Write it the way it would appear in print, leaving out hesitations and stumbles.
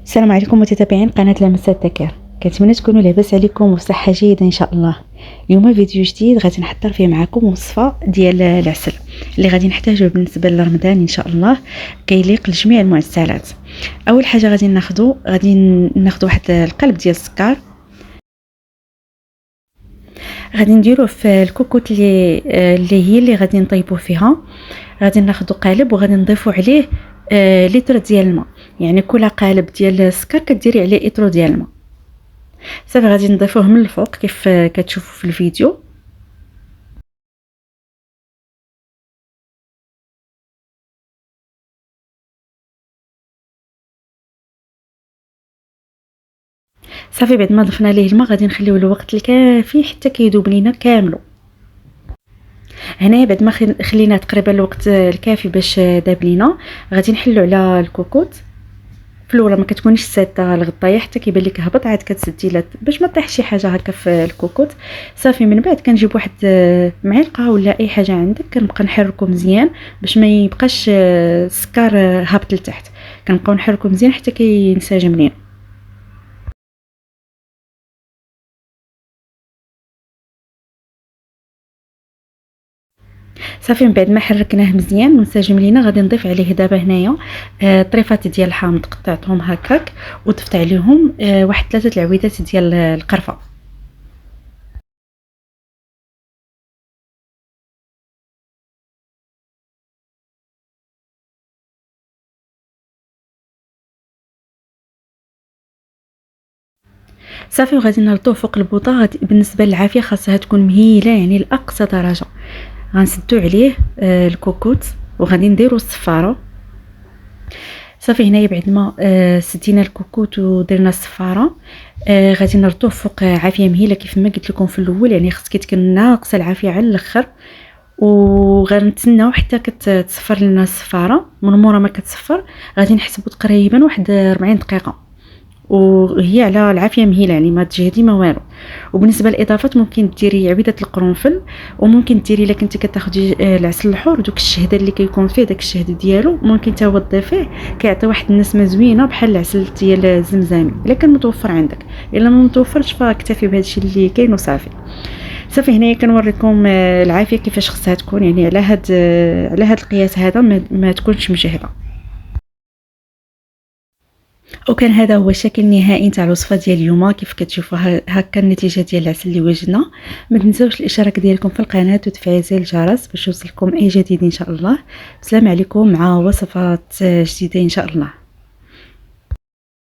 السلام عليكم متتابعين قناة لمسات ذكر. كنتمنى تكونوا لاباس عليكم وصحة جيدة ان شاء الله. اليوم فيديو جديد غادي نحضر فيه معكم وصفة ديال العسل اللي غادي نحتاجه بالنسبة لرمضان ان شاء الله كيليق لجميع المعسلات. اول حاجة غادي ناخذ واحد القلب ديال السكر، غادي نديروه في الكوكوط اللي غادي نطيبوه فيها. غادي ناخذ قالب وغادي نضيفوا عليه لتر ديال الماء، يعني كل قالب ديال السكر كديري عليه لتر ديال الماء. صافي غادي نضيفوه من الفوق كيف كتشوفوا في الفيديو. صافي بعد ما ضفنا ليه الماء غادي نخليوه الوقت الكافي حتى كيذوب لينا كامل. هنا بعد ما خلينا تقريبا الوقت الكافي باش داب لينا، غادي نحلو على الكوكوط. في الاولى ما كتكونيش ساده الغطايه حتى كيبان لك هبط، عاد كتسدي باش ما طيح شي حاجه هكا في الكوكوط. صافي من بعد كنجيب واحد معلقه ولا اي حاجه عندك، كنبقى نحركو مزيان باش ما يبقاش السكر هابط لتحت. كنبقاو نحركو مزيان حتى كينسجم لينا. صافي من بعد ما حركناه مزيان وانسجم لينا، غادي نضيف عليه دابا هنايا طريفات ديال الحامض قطعتهم هكاك وضفت عليهم واحد 3 العويدات ديال القرفه. صافي وغادي نردوه فوق البوطه. بالنسبه للعافيه خاصها تكون مهيله يعني لاقصى درجه. غنسدو عليه الكوكوط وغادي نديرو الصفاره. صافي هنايا بعد ما سدينا الكوكوط ودرنا الصفاره، غادي نردوه فوق عافيه مهيله كيف ما قلت لكم في الاول، يعني خصك تكون ناقصه العافيه على الاخر. وغنتسناو حتى كتصفر لنا الصفاره. من مورا ما كتصفر غادي نحسبوا تقريبا واحد 40 دقيقه، وهي على العافيه مهيله يعني ما تجهدي ما والو. وبالنسبه للاضافات ممكن ديري عبيده القرنفل، وممكن ديري الا كنتي كتاخدي العسل الحور دوك الشهد اللي كيكون فيه داك الشهد ديالو ممكن تا هو تضيفيه، كيعطي واحد النسمه زوينه بحال العسل ديال الزمزمي الا كان متوفر عندك. الا ما متوفرش فاكتفي بهذا الشيء اللي كاين وصافي. صافي هنايا كنوريكم العافيه كيفاش خصها تكون، يعني على هاد القياس هذا ما تكونش مجهده. وكان هذا هو الشكل النهائي تاع الوصفه ديال اليوم. كيف كتشوفوا هكا النتيجه ديال العسل اللي وجدنا. ما تنساوش الاشتراك ديالكم في القناه وتفعيل زر الجرس باش يوصلكم اي جديد ان شاء الله. السلام عليكم مع وصفات جديده ان شاء الله.